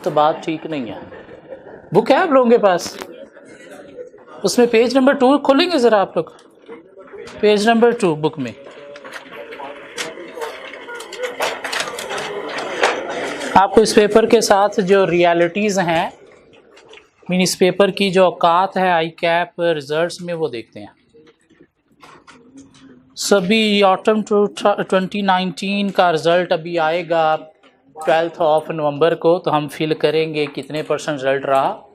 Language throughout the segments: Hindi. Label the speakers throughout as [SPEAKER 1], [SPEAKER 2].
[SPEAKER 1] तो बात ठीक नहीं है। बुक है आप लोगों के पास? उसमें पेज नंबर 2 खोलेंगे ज़रा आप लोग, पेज नंबर 2 बुक में। आपको इस पेपर के साथ जो रियलिटीज़ हैं, मीन इस पेपर की जो औकात है आई कैप रिजल्ट्स में, वो देखते हैं। सभी ऑटम 2019 का रिज़ल्ट अभी आएगा 12 नवंबर को, तो हम फिल करेंगे कितने परसेंट रिज़ल्ट रहा।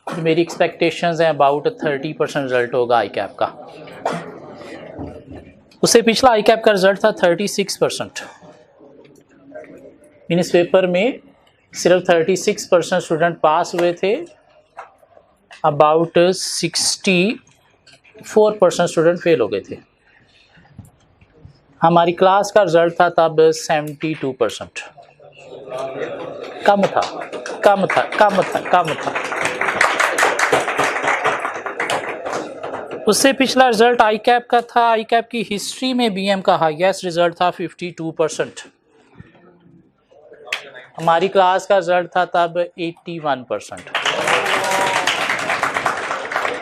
[SPEAKER 1] तो मेरी एक्सपेक्टेशंस हैं अबाउट 30% रिज़ल्ट होगा आई कैप का। उससे पिछला आई कैप का रिज़ल्ट था 36%। इन इस पेपर में सिर्फ 36% स्टूडेंट पास हुए थे, अबाउट 64% स्टूडेंट फेल हो गए थे। हमारी क्लास का रिजल्ट था तब 72%। कम था, कम था, कम था, कम था। उससे पिछला रिजल्ट आई कैप का था। आई कैप की हिस्ट्री में बीएम का हाईएस्ट रिजल्ट था 52%। हमारी क्लास का रिजल्ट था तब 81%।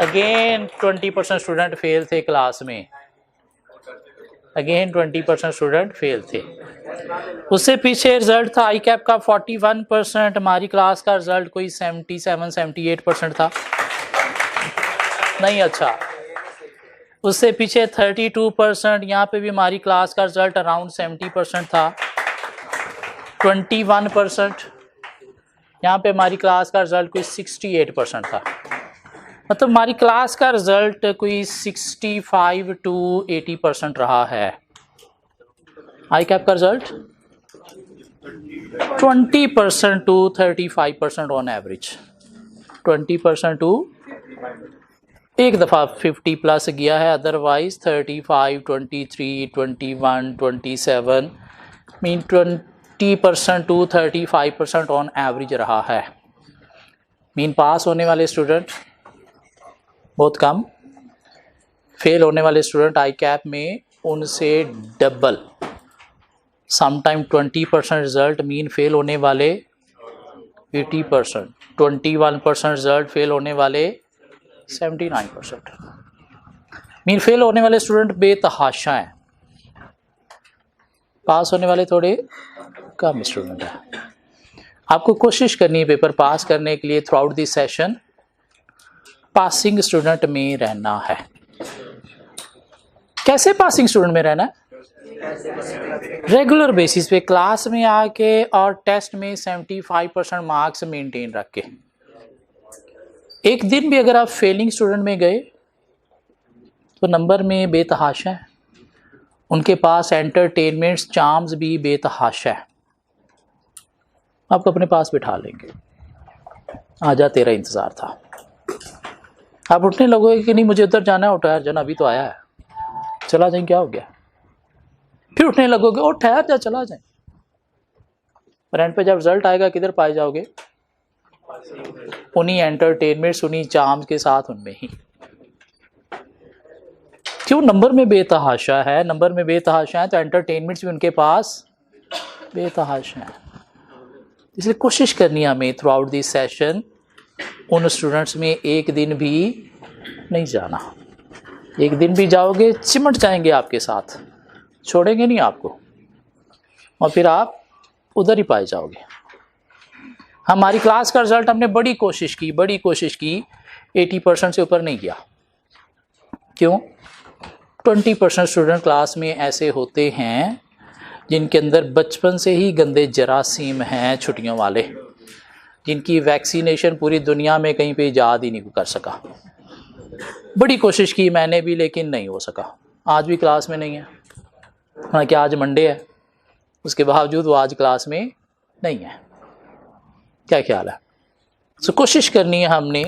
[SPEAKER 1] अगेन 20% स्टूडेंट फेल थे क्लास में, अगेन 20% स्टूडेंट फेल थे। उससे पीछे रिजल्ट था आई कैप का 41%, हमारी क्लास का रिजल्ट कोई 77-78% था, नहीं अच्छा। उससे पीछे 32%, यहाँ पे भी हमारी क्लास का रिजल्ट अराउंड 70% था। 21%, यहाँ पे हमारी क्लास का रिजल्ट कोई 68% था। मतलब हमारी क्लास का रिजल्ट कोई 65 to 80% रहा है। आई कैप का result 20% to 35% on average, 20% to एक दफ़ा 50 प्लस गया है, otherwise 35, 23, 21, 27 mean 20% to 35% on average रहा है। मीन पास होने वाले स्टूडेंट बहुत कम, फेल होने वाले स्टूडेंट आई कैप में उनसे double, sometime 20% result mean fail होने वाले 80%, 21% रिजल्ट फेल होने वाले 79%। मीन फेल होने वाले स्टूडेंट बेतहाशा हैं, पास होने वाले थोड़े कम स्टूडेंट हैं। आपको कोशिश करनी है पेपर पास करने के लिए through out this session passing student में रहना है। कैसे पासिंग स्टूडेंट में रहना है? रेगुलर बेसिस पे क्लास में आके और टेस्ट में 75% मार्क्स मेंटेन रख के। एक दिन भी अगर आप फेलिंग स्टूडेंट में गए तो नंबर में बेतहाशा है, उनके पास एंटरटेनमेंट्स चार्म्स भी बेतहाशा है, आपको अपने पास बिठा लेंगे, आजा तेरा इंतज़ार था। आप उठने लगोगे कि नहीं मुझे उधर जाना है, उठा यार जाना, अभी तो आया है, चला जाए, क्या हो गया? फिर उठने लगोगे, ओ ठहर जा, चला जाए। पर एंड पे जब रिजल्ट आएगा किधर पाए जाओगे? उन्हीं एंटरटेनमेंट्स, उन्हीं चार्म्स के साथ, उनमें ही। क्यों? नंबर में बेतहाशा है, नंबर में बेतहाशा है तो एंटरटेनमेंट्स भी उनके पास बेतहाशा है। इसलिए कोशिश करनी है हमें थ्रू आउट दिस सेशन उन स्टूडेंट्स में एक दिन भी नहीं जाना। एक दिन भी जाओगे चिमट जाएंगे आपके साथ, छोड़ेंगे नहीं आपको, और फिर आप उधर ही पाए जाओगे। हमारी क्लास का रिजल्ट हमने बड़ी कोशिश की 80% से ऊपर नहीं गया। क्यों? 20% स्टूडेंट क्लास में ऐसे होते हैं जिनके अंदर बचपन से ही गंदे जरासीम हैं, छुट्टियों वाले, जिनकी वैक्सीनेशन पूरी दुनिया में कहीं पे इजाद ही नहीं कर सका। बड़ी कोशिश की मैंने भी, लेकिन नहीं हो सका। आज भी क्लास में नहीं है, हालांकि आज मंडे है, उसके बावजूद वो आज क्लास में नहीं है। क्या ख्याल है? सो कोशिश करनी है हमने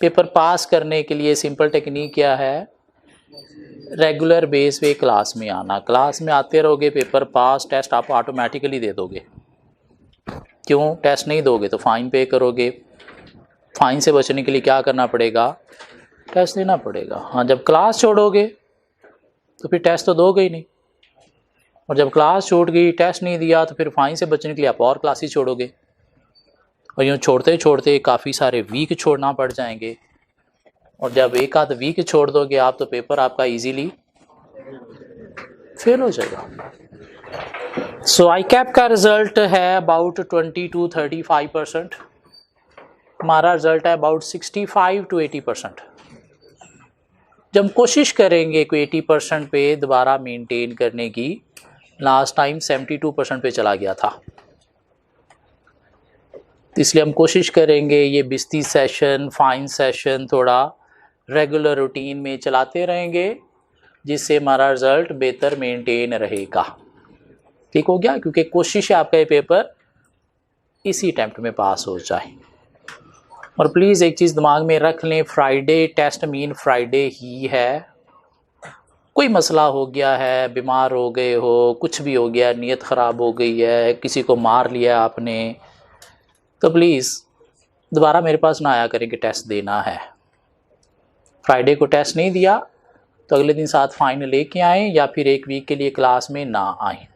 [SPEAKER 1] पेपर पास करने के लिए। सिंपल टेक्निक क्या है? रेगुलर बेस पे क्लास में आना। क्लास में आते रहोगे, पेपर पास, टेस्ट आप ऑटोमेटिकली दे दोगे। क्यों? टेस्ट नहीं दोगे तो फ़ाइन पे करोगे। फ़ाइन से बचने के लिए क्या करना पड़ेगा? टेस्ट देना पड़ेगा। हाँ, जब क्लास छोड़ोगे तो फिर टेस्ट तो दोगे ही नहीं, और जब क्लास छूट गई, टेस्ट नहीं दिया, तो फिर फ़ाइन से बचने के लिए आप और क्लासेस छोड़ोगे। और यूँ छोड़ते छोड़ते काफ़ी सारे वीक छोड़ना पड़ जाएंगे, और जब एक आध वीक छोड़ दोगे आप तो पेपर आपका इजीली फेल हो जाएगा। सो आई कैप का रिजल्ट है अबाउट 20 to 35%, हमारा रिजल्ट है अबाउट 65 to 80%। जब हम कोशिश करेंगे कोई 80% पे दोबारा मेंटेन करने की, लास्ट टाइम 72% पे चला गया था, इसलिए हम कोशिश करेंगे ये 20 सेशन फाइन सेशन थोड़ा रेगुलर रूटीन में चलाते रहेंगे, जिससे हमारा रिज़ल्ट बेहतर मेंटेन रहेगा। ठीक हो गया, क्योंकि कोशिश है आपका ये पेपर इसी अटेम्प्ट में पास हो जाए। और प्लीज़ एक चीज़ दिमाग में रख लें, फ्राइडे टेस्ट मीन फ्राइडे ही है। कोई मसला हो गया है, बीमार हो गए हो, कुछ भी हो गया, नीयत ख़राब हो गई है, किसी को मार लिया आपने, तो प्लीज़ दोबारा मेरे पास ना आया करें कि टेस्ट देना है। फ्राइडे को टेस्ट नहीं दिया तो अगले दिन साथ फाइन लेके आएँ, या फिर एक वीक के लिए क्लास में ना आएँ।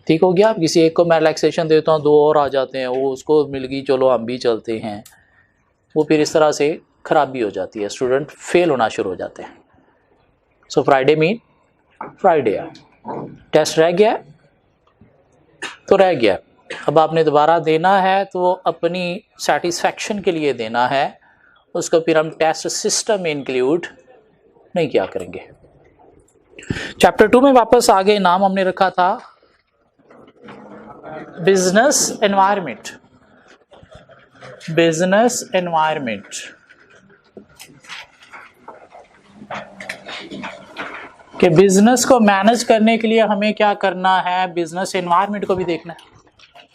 [SPEAKER 1] ठीक हो गया। किसी एक को मैं रिलैक्सेशन देता हूँ, 2 और आ जाते हैं, वो उसको मिल गई, चलो हम भी चलते हैं, वो फिर इस तरह से ख़राबी हो जाती है, स्टूडेंट फेल होना शुरू हो जाते हैं। सो फ्राइडे मीन फ्राइडे है, टेस्ट रह गया तो रह गया, अब आपने दोबारा देना है तो अपनी सेटिस्फैक्शन के लिए देना है, उसको फिर हम टेस्ट सिस्टम में इंक्लूड नहीं किया करेंगे। चैप्टर 2 में वापस आ गए, नाम हमने रखा था बिजनेस एनवायरनमेंट। बिजनेस एनवायरनमेंट कि बिजनेस को मैनेज करने के लिए हमें क्या करना है, बिजनेस एनवायरनमेंट को भी देखना है।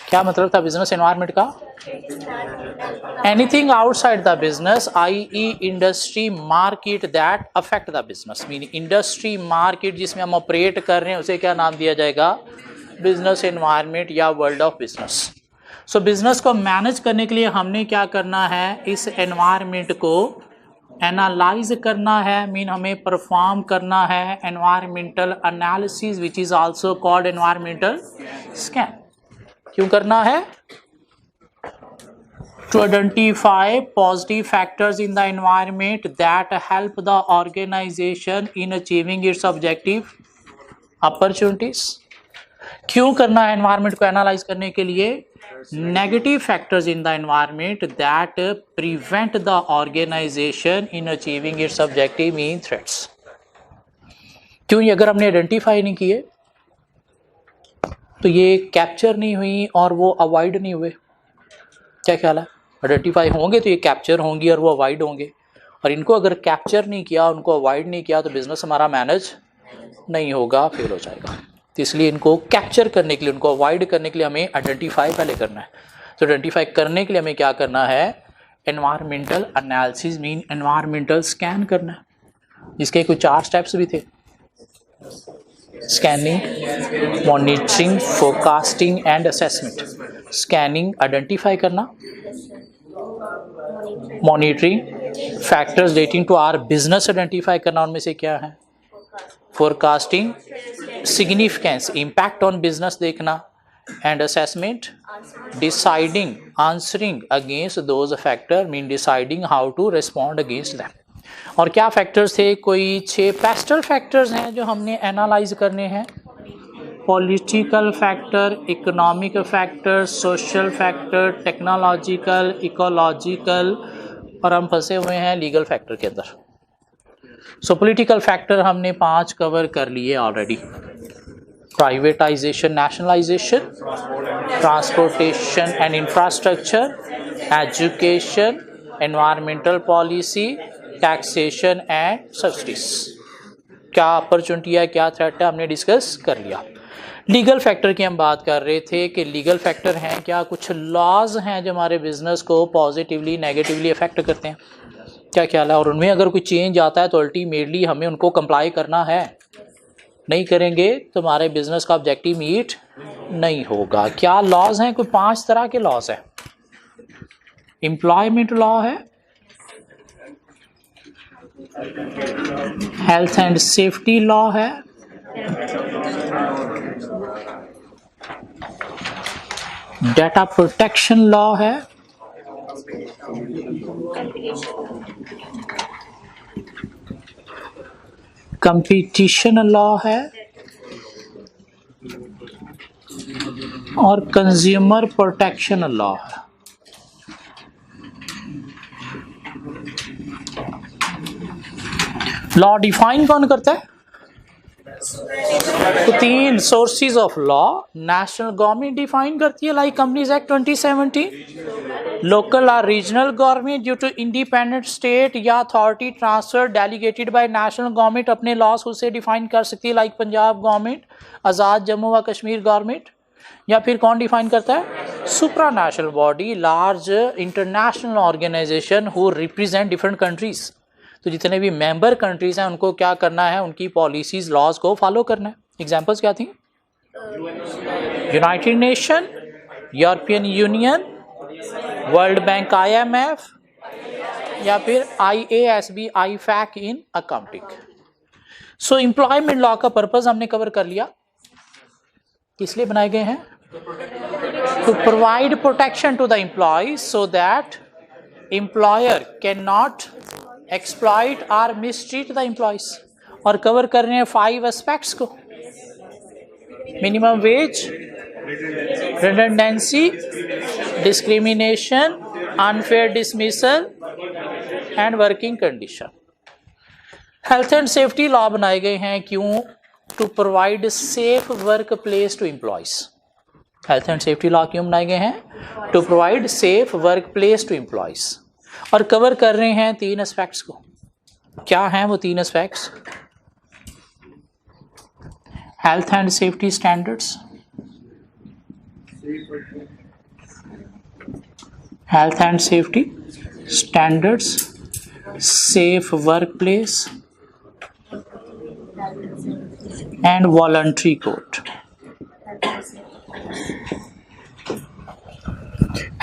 [SPEAKER 1] क्या मतलब था बिजनेस एनवायरनमेंट का? Anything outside the business i.e. Industry market that affect the business, mean industry market जिसमें हम ऑपरेट कर रहे हैं उसे क्या नाम दिया जाएगा? बिजनेस एनवायरनमेंट या world of business. So business को मैनेज करने के लिए हमने क्या करना है, इस एनवायरनमेंट को एनालाइज करना है, मीन हमें परफॉर्म करना है environmental analysis which is also called environmental scan. क्यों करना है? To identify positive factors in the environment that help the organization in achieving its objective opportunities। क्यों करना है एनवायरनमेंट को एनालाइज करने के लिए? Negative factors in the environment that prevent the organisation in achieving its objective mean threats. क्यों? ये अगर हमने आइडेंटिफाई नहीं किए तो ये कैप्चर नहीं हुई और वो अवॉइड नहीं हुए। क्या ख्याल है? आइडेंटिफाई होंगे तो ये कैप्चर होंगी और वो अवॉइड होंगे, और इनको अगर कैप्चर नहीं किया, उनको अवॉइड नहीं किया तो बिजनेस हमारा मैनेज नहीं होगा, फेल हो जाएगा। तो इसलिए इनको कैप्चर करने के लिए, उनको अवॉइड करने के लिए हमें आइडेंटिफाई पहले करना है। तो आइडेंटिफाई करने के लिए हमें क्या करना है? Environmental analysis mean environmental scan करना है, जिसके कुछ 4 स्टेप्स भी थे। Scanning, monitoring, forecasting and assessment. Scanning identify करना, monitoring factors relating to our business identify करना, उनमें से क्या है? Forecasting significance impact on business देखना, and assessment deciding answering against those factor mean deciding how to respond against them. और क्या फैक्टर्स थे? कोई 6 पेस्टल फैक्टर्स हैं जो हमने एनालाइज करने हैं। Political factor, economic factor, social factor, technological, ecological, और हम फंसे हुए हैं लीगल फैक्टर के अंदर। सो पॉलिटिकल फैक्टर हमने 5 कवर कर लिए already. Privatisation, nationalisation, transportation and infrastructure, education, environmental policy, taxation and subsidies. क्या अपॉर्चुनिटी है, क्या थ्रेट है, हमने डिस्कस कर लिया। लीगल फैक्टर की हम बात कर रहे थे कि लीगल फैक्टर हैं क्या? कुछ लॉज हैं जो हमारे बिजनेस को पॉजिटिवली नेगेटिवली अफेक्ट करते हैं। क्या ख्याल है? और उनमें अगर कोई चेंज आता है तो अल्टीमेटली हमें उनको कंप्लाई करना है। नहीं करेंगे तो हमारे बिजनेस का ऑब्जेक्टिव मीट नहीं होगा। क्या लॉज हैं? कोई 5 तरह के लॉज हैं। एम्प्लॉयमेंट लॉ है, हेल्थ एंड सेफ्टी लॉ है, डाटा प्रोटेक्शन लॉ है, कंपटीशन लॉ है और कंज्यूमर प्रोटेक्शन लॉ है। लॉ डिफाइन कौन करता है? तो 3 sources of law national government define करती है, लाइक कंपनीज एक्ट 2017, लोकल और regional government due to independent state या authority transfer delegated by national government अपने लॉस खुद से डिफाइन कर सकती है, लाइक पंजाब गवर्नमेंट, आज़ाद जम्मू व कश्मीर गवर्नमेंट। या फिर कौन डिफाइन करता है? Supra national body, large international organisation who represent different countries. तो जितने भी मेंबर कंट्रीज हैं उनको क्या करना है? उनकी पॉलिसीज लॉज को फॉलो करना है। एग्जांपल्स क्या थी? United nation, european union, world bank IMF, या फिर IASB IFAC in accounting. So employment law का पर्पस हमने कवर कर लिया। किस लिए बनाए गए हैं? To provide protection to the employees so that employer can not exploit और मिसट्रीट द एम्प्लॉयज। और कवर कर रहे हैं 5 एस्पेक्ट्स को: minimum wage, redundancy, discrimination, unfair dismissal and working condition. Health and safety law बनाए गए हैं क्यों? To provide safe work place to employees. Health and safety law क्यों बनाए गए हैं? To provide safe work place to employees. और कवर कर रहे हैं 3 एस्पेक्ट्स को। क्या हैं वो 3 aspects? Health and safety standards, health and safety standards, safe work place and voluntary code.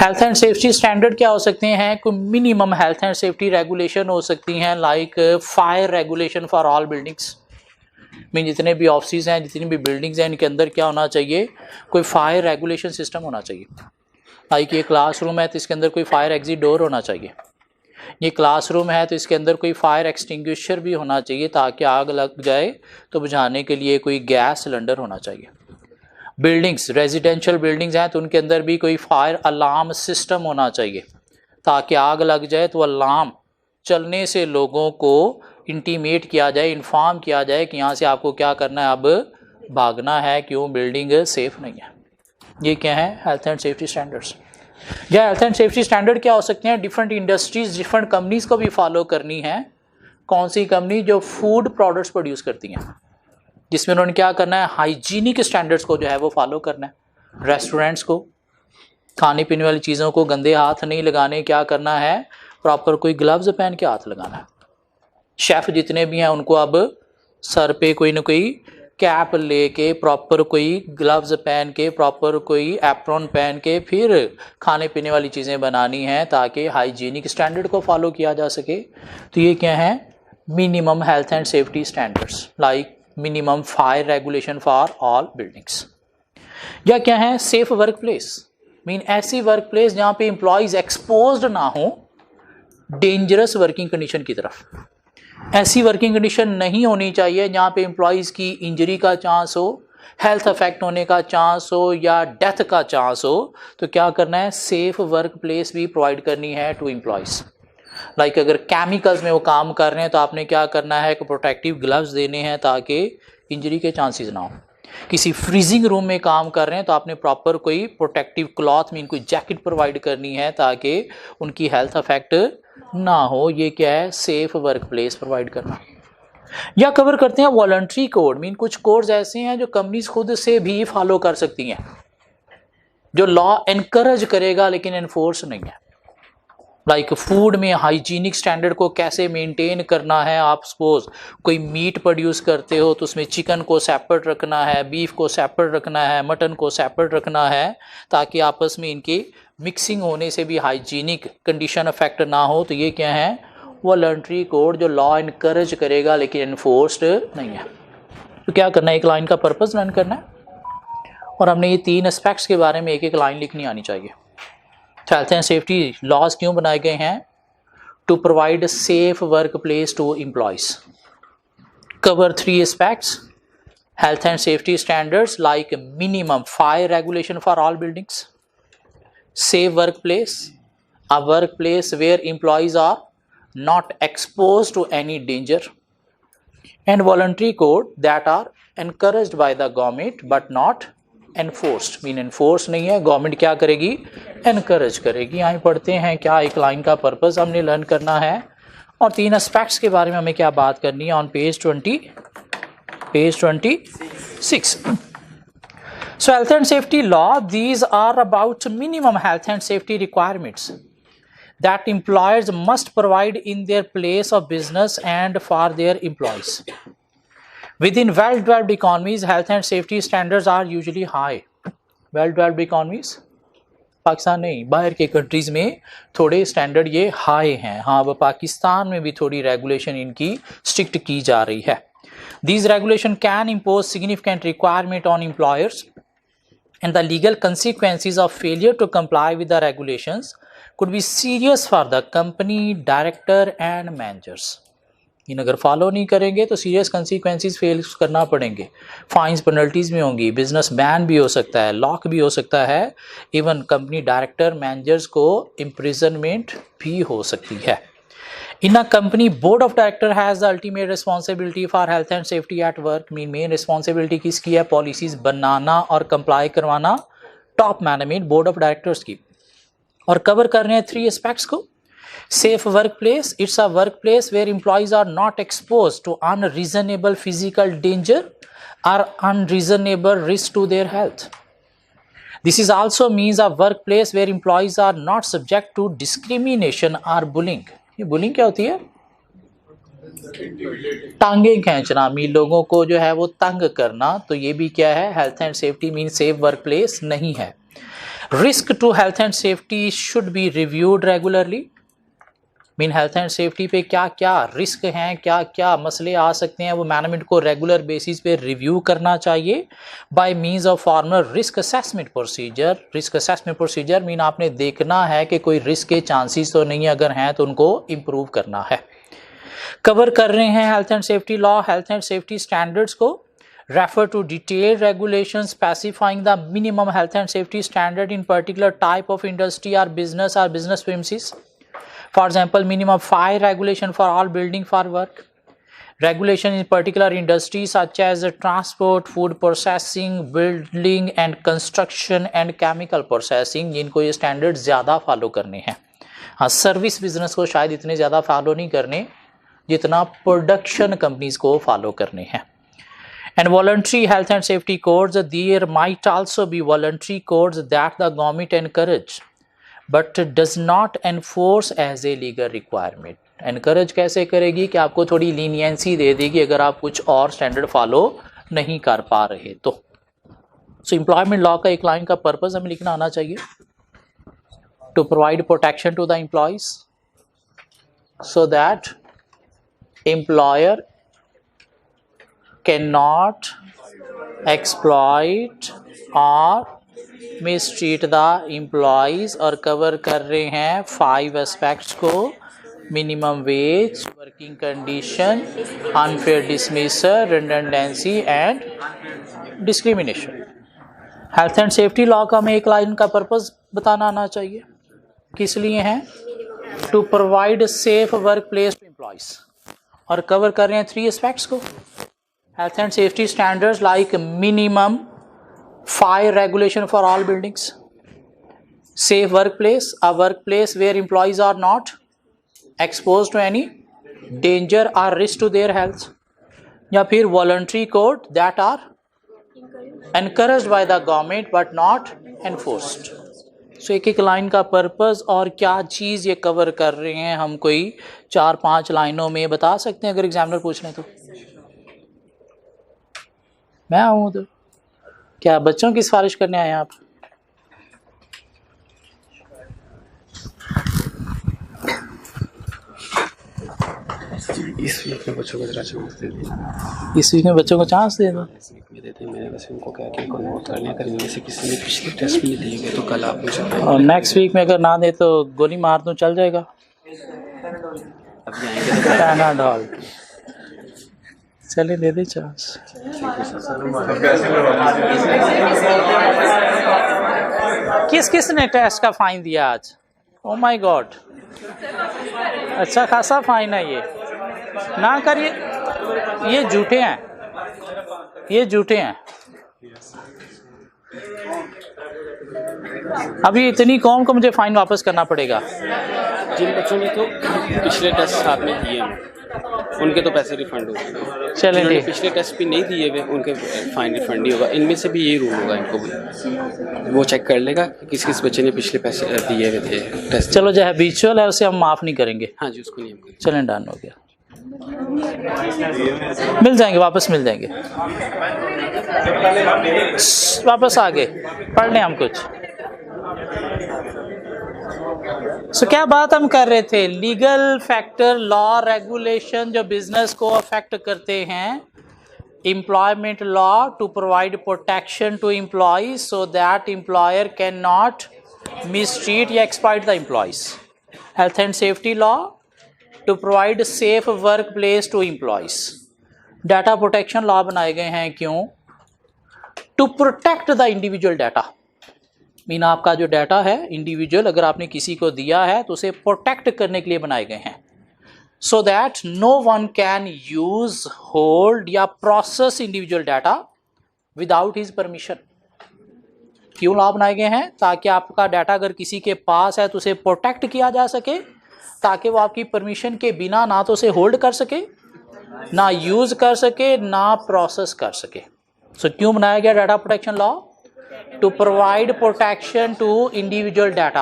[SPEAKER 1] Health and safety standard क्या हो सकते हैं? कोई minimum health and safety regulation हो सकती हैं, like fire regulation for all buildings. Mean जितने भी ऑफिस हैं, जितनी भी बिल्डिंग्स हैं, इनके अंदर क्या होना चाहिए? कोई फायर रेगुलेशन सिस्टम होना चाहिए। लाइक ये क्लासरूम है तो इसके अंदर कोई फायर एग्जिट डोर होना चाहिए। ये क्लासरूम है तो इसके अंदर कोई फायर एक्सटिंग्विशर भी होना चाहिए, ताकि आग लग जाए तो बुझाने के लिए कोई गैस सिलेंडर होना चाहिए। बिल्डिंग्स, रेजिडेंशियल बिल्डिंग्स हैं तो उनके अंदर भी कोई फायर अलार्म सिस्टम होना चाहिए, ताकि आग लग जाए तो अलार्म चलने से लोगों को इंटीमेट किया जाए, इन्फॉर्म किया जाए कि यहाँ से आपको क्या करना है, अब भागना है, क्यों बिल्डिंग सेफ नहीं है। ये क्या है? Health and safety standards. या हेल्थ एंड सेफ्टी स्टैंडर्ड क्या हो सकते हैं? डिफरेंट इंडस्ट्रीज, डिफरेंट कंपनीज को भी फॉलो करनी है। कौन सी कंपनी? जो फूड प्रोडक्ट्स प्रोड्यूस करती हैं, जिसमें उन्होंने क्या करना है? हाइजीनिक स्टैंडर्ड्स को जो है वो फॉलो करना है। रेस्टोरेंट्स को, खाने पीने वाली चीज़ों को गंदे हाथ नहीं लगाने, क्या करना है? प्रॉपर कोई ग्लव्स पहन के हाथ लगाना है। शेफ़ जितने भी हैं उनको अब सर पे कोई ना कोई कैप लेके, प्रॉपर कोई ग्लव्स पहन के, प्रॉपर कोई एप्रॉन पहन के फिर खाने पीने वाली चीज़ें बनानी हैं, ताकि हाइजीनिक स्टैंडर्ड को फॉलो किया जा सके। तो ये क्या है? Minimum health and safety standards, like minimum fire regulation for all buildings. या क्या है? सेफ वर्क प्लेस, मीन ऐसी वर्क प्लेस जहाँ पे एम्प्लॉयज़ एक्सपोज्ड ना हो डेंजरस वर्किंग कंडीशन की तरफ। ऐसी वर्किंग कंडीशन नहीं होनी चाहिए जहाँ पे एम्प्लॉयज़ की इंजरी का चांस हो, हेल्थ अफेक्ट होने का चांस हो या डेथ का चांस हो। तो क्या करना है? सेफ वर्क प्लेस भी प्रोवाइड करनी है टू एम्प्लॉयज़। लाइक अगर केमिकल्स में वो काम कर रहे हैं तो आपने क्या करना है? कि प्रोटेक्टिव ग्लव्स देने हैं ताकि इंजरी के चांसेस ना हो। किसी फ्रीजिंग रूम में काम कर रहे हैं तो आपने प्रॉपर कोई प्रोटेक्टिव क्लॉथ में कोई जैकेट प्रोवाइड करनी है ताकि उनकी हेल्थ अफेक्ट ना हो। ये क्या है? सेफ वर्क प्लेस प्रोवाइड करना। या कवर करते हैं वॉलंटरी कोड, मीन कुछ कोड्स ऐसे हैं जो कंपनीज खुद से भी फॉलो कर सकती हैं, जो लॉ एनकरेज करेगा लेकिन एनफोर्स नहीं है। लाइक फूड में हाइजीनिक स्टैंडर्ड को कैसे मेंटेन करना है। आप सपोज कोई मीट प्रोड्यूस करते हो तो उसमें चिकन को सेपरेट रखना है, बीफ को सेपरेट रखना है, मटन को सेपरेट रखना है, ताकि आपस में इनकी मिक्सिंग होने से भी हाइजीनिक कंडीशन अफेक्ट ना हो। तो ये क्या है? वॉलंटरी कोड, जो लॉ इनकरेज करेगा लेकिन इन्फोर्स्ड नहीं है। तो क्या करना है? एक लाइन का पर्पस लर्न करना है। और हमने ये 3 एस्पेक्ट्स के बारे में एक एक लाइन लिखनी आनी चाहिए। हेल्थ एंड सेफ्टी लॉज क्यों बनाए गए हैं? To provide safe work place to employees, cover 3 aspects: health and safety standards like minimum fire regulation for all buildings, safe workplace, a workplace where employees are not exposed to any danger, and voluntary code that are encouraged by the government but not enforced. mean enforce नहीं है, गवर्नमेंट क्या करेगी? encourage करेगी। यहाँ पढ़ते हैं क्या एक लाइन का पर्पस हमने लर्न करना है और 3 एस्पेक्ट्स के बारे में हमें क्या बात करनी है on page 26। So health and safety law, these are about minimum health and safety requirements that employers must provide in their place of business and for their employees. Within well-developed economies, health and safety standards are usually high. Well-developed economies, Pakistan नहीं, बाहर के कंट्रीज़ में थोड़े स्टैंडर्ड ये हाई हैं। हाँ, वो पाकिस्तान में भी थोड़ी रेगुलेशन इनकी स्ट्रिक्ट की जा रही है। These regulation can impose significant requirement on employers and the legal consequences of failure to comply with the regulations could be serious for the company, director and managers. इन अगर फॉलो नहीं करेंगे तो सीरियस कंसिक्वेंसेस फेस करना पड़ेंगे, फाइन्स पेनल्टीज भी होंगी, बिजनेस बैन भी हो सकता है, लॉक भी हो सकता है, इवन कंपनी डायरेक्टर मैनेजर्स को इम्प्रिजनमेंट भी हो सकती है। In a company board of director has the ultimate responsibility for health and safety at work. Main responsibility किसकी है? पॉलिसीज बनाना और कंप्लाई करवाना top management board of directors की। और कवर कर रहे हैं 3 एस्पेक्ट्स को। Safe workplace, it's a workplace where employees are not exposed to unreasonable physical danger or unreasonable risk to their health. This is also means a workplace where employees are not subject to discrimination or bullying. ये bullying क्या होती है? टांगे खींचना, मीन लोगों को जो है वो तंग करना, तो ये भी क्या है? Health and safety mean safe workplace नहीं है। Risk to health and safety should be reviewed regularly. Mean health and safety पे क्या क्या रिस्क हैं, क्या क्या मसले आ सकते हैं, वो मैनेजमेंट को रेगुलर बेसिस पे रिव्यू करना चाहिए bye means of formal risk assessment procedure. Risk assessment procedure mean आपने देखना है कि कोई रिस्क के चांसेस तो नहीं, अगर हैं तो उनको इम्प्रूव करना है। कवर कर रहे हैं health and safety law, health and safety standards को। Refer to detailed regulation specifying the minimum health and safety standard in particular type of industry और business premises. For example, minimum fire regulation for all building for work. Regulation in particular industries such as transport, food processing, building and construction and chemical processing, जिनको ये standards ज़्यादा follow करने हैं। हाँ, सर्विस बिजनेस को शायद इतने ज़्यादा फॉलो नहीं करने जितना प्रोडक्शन कंपनीज को फॉलो करने हैं। And voluntary health and safety codes, there might also be voluntary codes that the government encourage but does not enforce as a legal requirement. encourage कैसे करेगी कि आपको थोड़ी लीनियंसी दे देगी अगर आप कुछ और स्टैंडर्ड फॉलो नहीं कर पा रहे तो। सो एम्प्लॉयमेंट लॉ का एक लाइन का पर्पस हमें लिखना आना चाहिए। To provide protection to the employees so that employer can not exploit और मिसट्रीट द एम्प्लॉयज़। और कवर कर रहे हैं 5 एस्पेक्ट्स को। Minimum wage, working condition, unfair dismissal, redundancy and discrimination. Health and safety law का हमें एक लाइन का पर्पस बताना आना चाहिए, किस लिए है? To provide safe work place to employees. और कवर कर रहे हैं 3 एस्पेक्ट्स को। Health and safety standards like minimum fire regulation for all buildings, safe workplace, a workplace where employees are not exposed to any danger or risk to their health, या फिर voluntary code that are encouraged by the government but not enforced. So एक एक लाइन का पर्पस और क्या चीज़ ये कवर कर रहे हैं हम कोई 4-5 लाइनों में बता सकते हैं अगर एग्जामिनर पूछ रहे तो। मैं आऊँ तो क्या बच्चों की सिफारिश करने आए हैं आप?
[SPEAKER 2] इस वीक में बच्चों को जरा चांस दे दें,
[SPEAKER 1] इस वीक में बच्चों को चांस दे दो।
[SPEAKER 2] इस वीक में देते हैं। मैंने वैसे उनको कहा कि इनको नोट करने, अगर इनमें से किसी ने पिछले टेस्ट भी नहीं दिए गए तो कल आप मुझे
[SPEAKER 1] और नेक्स्ट वीक में अगर ना दे तो गोली मार दूं, चल जाएगा?
[SPEAKER 2] अब जाएंगे तो
[SPEAKER 1] पैनाडॉल, चले दे दे चांस। किस किस ने टेस्ट का फाइन दिया आज? ओ माय गॉड, अच्छा खासा फाइन है ये। ना करिए, ये झूठे हैं, ये झूठे हैं। अभी इतनी कौम को मुझे फाइन वापस करना पड़ेगा।
[SPEAKER 2] जिन बच्चों ने तो पिछले टेस्ट साथ में दिए हैं उनके तो पैसे रिफंड हो गए।
[SPEAKER 1] चलें
[SPEAKER 2] जिन्होंने
[SPEAKER 1] ठीक,
[SPEAKER 2] पिछले टेस्ट भी नहीं दिए हुए उनके फाइन रिफंड नहीं होगा। इनमें से भी यही रूल होगा, इनको भी वो चेक कर लेगा कि किस किस बच्चे ने पिछले पैसे दिए हुए थे टेस्ट।
[SPEAKER 1] चलो जो हैबिचुअल है उसे हम माफ़ नहीं करेंगे।
[SPEAKER 2] हाँ जी, उसको नहीं हम करेंगे।
[SPEAKER 1] चलें, डन हो गया, मिल जाएंगे, वापस मिल जाएंगे। वापस आगे पढ़ लें हम कुछ। सो क्या बात हम कर रहे थे? लीगल फैक्टर, लॉ, रेगुलेशन जो बिजनेस को अफेक्ट करते हैं। Employment law to provide protection to employees so that employer can not mistreat या exploit the employees. Health and safety law to provide safe work place to employees. Data protection law बनाए गए हैं क्यों? To protect the individual data. Mean आपका जो डाटा है इंडिविजुअल, अगर आपने किसी को दिया है तो उसे प्रोटेक्ट करने के लिए बनाए गए हैं। So that no one can use, hold या process individual data without his permission. क्यों लॉ बनाए गए हैं? ताकि आपका डाटा अगर किसी के पास है तो उसे प्रोटेक्ट किया जा सके, ताकि वो आपकी परमिशन के बिना ना तो उसे होल्ड कर सके, ना यूज कर सके, ना प्रोसेस कर सके। सो क्यों बनाया गया data protection law? To provide protection to individual data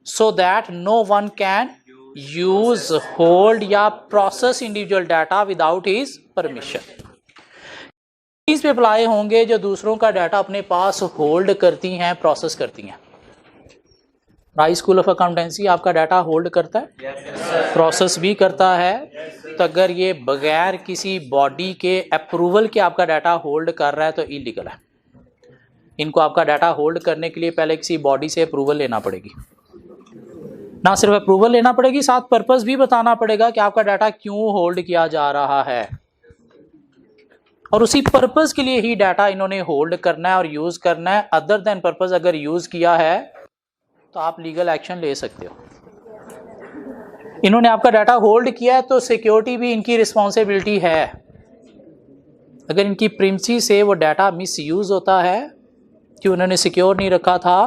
[SPEAKER 1] so that no one can use, hold या process individual data without his permission। इस पे अप्लाई होंगे जो दूसरों का डाटा अपने पास होल्ड करती हैं, प्रोसेस करती हैं। राइस स्कूल ऑफ अकाउंटेंसी आपका डाटा होल्ड करता है, प्रोसेस भी करता है। तो अगर ये बगैर किसी बॉडी के अप्रूवल के आपका डाटा होल्ड कर रहा है तो इलीगल है। इनको आपका डाटा होल्ड करने के लिए पहले किसी बॉडी से अप्रूवल लेना पड़ेगी। ना सिर्फ अप्रूवल लेना पड़ेगी, साथ पर्पस भी बताना पड़ेगा कि आपका डाटा क्यों होल्ड किया जा रहा है, और उसी पर्पस के लिए ही डाटा इन्होंने होल्ड करना है और यूज करना है। अदर देन पर्पस अगर यूज किया है तो आप लीगल एक्शन ले सकते हो। इन्होंने आपका डाटा होल्ड किया है तो सिक्योरिटी भी इनकी रिस्पॉन्सिबिलिटी है। अगर इनकी प्रिमसी से वो डाटा मिस यूज होता है कि उन्होंने सिक्योर नहीं रखा था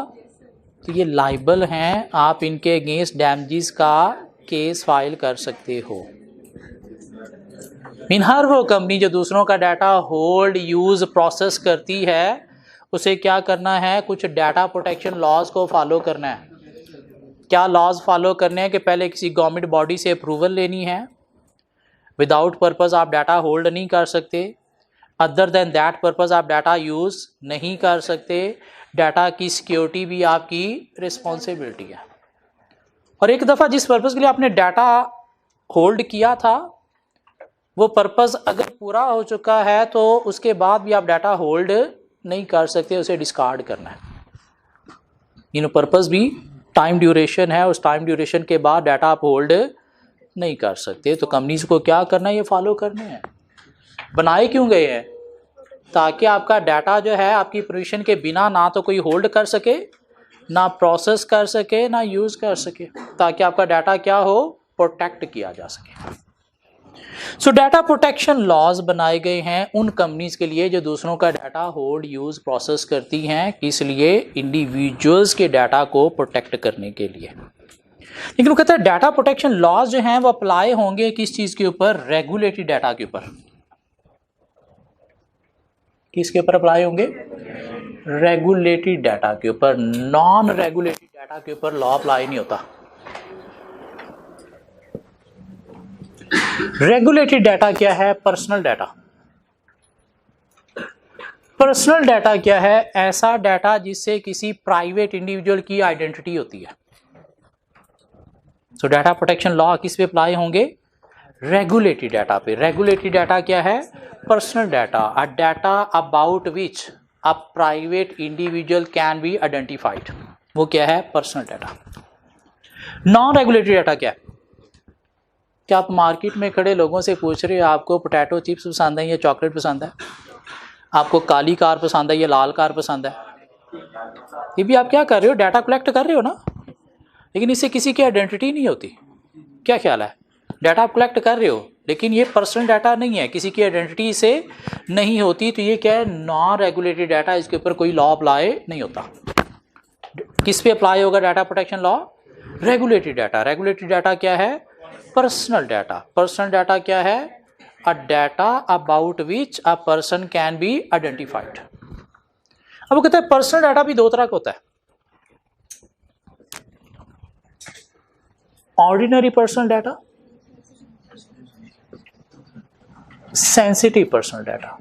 [SPEAKER 1] तो ये लाइबल हैं, आप इनके अगेंस्ट डैमेजेस का केस फाइल कर सकते हो। मीन हर वो कंपनी जो दूसरों का डाटा होल्ड, यूज, प्रोसेस करती है उसे क्या करना है? कुछ डाटा प्रोटेक्शन लॉज को फॉलो करना है। क्या लॉज फॉलो करने हैं? कि पहले किसी गवर्नमेंट बॉडी से अप्रूवल लेनी है। विदाउट पर्पस आप डाटा होल्ड नहीं कर सकते। अदर देन दैट पर्पस आप डाटा यूज़ नहीं कर सकते। डाटा की सिक्योरिटी भी आपकी रिस्पॉन्सिबिलिटी है। और एक दफ़ा जिस पर्पस के लिए आपने डाटा होल्ड किया था वो पर्पस अगर पूरा हो चुका है तो उसके बाद भी आप डाटा होल्ड नहीं कर सकते, उसे डिस्कार्ड करना है। इन पर्पस भी टाइम ड्यूरेशन है, उस टाइम ड्यूरेशन के बाद डाटा आप होल्ड नहीं कर सकते। तो कंपनीज को क्या करना है? ये फॉलो करने हैं। बनाए क्यों गए हैं? ताकि आपका डाटा जो है आपकी परमिशन के बिना ना तो कोई होल्ड कर सके, ना प्रोसेस कर सके, ना यूज़ कर सके, ताकि आपका डाटा क्या हो? प्रोटेक्ट किया जा सके। सो डाटा प्रोटेक्शन लॉज बनाए गए हैं उन कंपनीज के लिए जो दूसरों का डाटा होल्ड, यूज़, प्रोसेस करती हैं, इसलिए इंडिविजुअल्स के डाटा को प्रोटेक्ट करने के लिए। लेकिन वो कहता है डाटा प्रोटेक्शन लॉज जो हैं वो अप्लाई होंगे किस चीज़ के ऊपर? रेगुलेटरी डाटा के ऊपर। किसके ऊपर अप्लाई होंगे? रेगुलेटरी डाटा के ऊपर। नॉन रेगुलेटरी डाटा के ऊपर लॉ अप्लाई नहीं होता। रेगुलेटरी डाटा क्या है? Personal data. पर्सनल डाटा क्या है? ऐसा डाटा जिससे किसी प्राइवेट इंडिविजुअल की आइडेंटिटी होती है। सो डाटा प्रोटेक्शन लॉ किस पे अप्लाई होंगे? रेगुलेटरी डाटा पे। रेगुलेटरी डाटा क्या है? Personal data, a data about which a private individual can be identified, वो क्या है? Personal data. Non regulatory data क्या है? क्या आप मार्केट में खड़े लोगों से पूछ रहे हो आपको पोटैटो चिप्स पसंद है या चॉकलेट पसंद है, आपको काली कार पसंद है या लाल कार पसंद है? ये भी आप क्या कर रहे हो? डाटा कलेक्ट कर रहे हो ना, लेकिन इससे किसी की आइडेंटिटी नहीं होती। क्या ख्याल है? डाटा आप कलेक्ट कर रहे हो लेकिन ये पर्सनल डाटा नहीं है, किसी की आइडेंटिटी से नहीं होती, तो ये क्या है? नॉन रेगुलेटरी डाटा, इसके ऊपर कोई लॉ अप्लाई नहीं होता। किस पे अप्लाई होगा data protection law? Regulatory data. Regulatory data क्या है? Personal data. पर्सनल डाटा क्या है? अ data about which a person can be identified. अब वो कहते हैं पर्सनल डाटा भी दो तरह का होता है, ordinary personal data, sensitive personal data.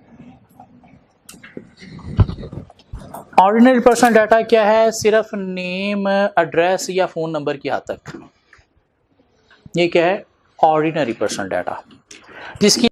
[SPEAKER 1] Ordinary personal data क्या है? सिर्फ नेम, एड्रेस या फोन नंबर की हद तक, ये क्या है? ऑर्डिनरी पर्सनल डाटा, जिसकी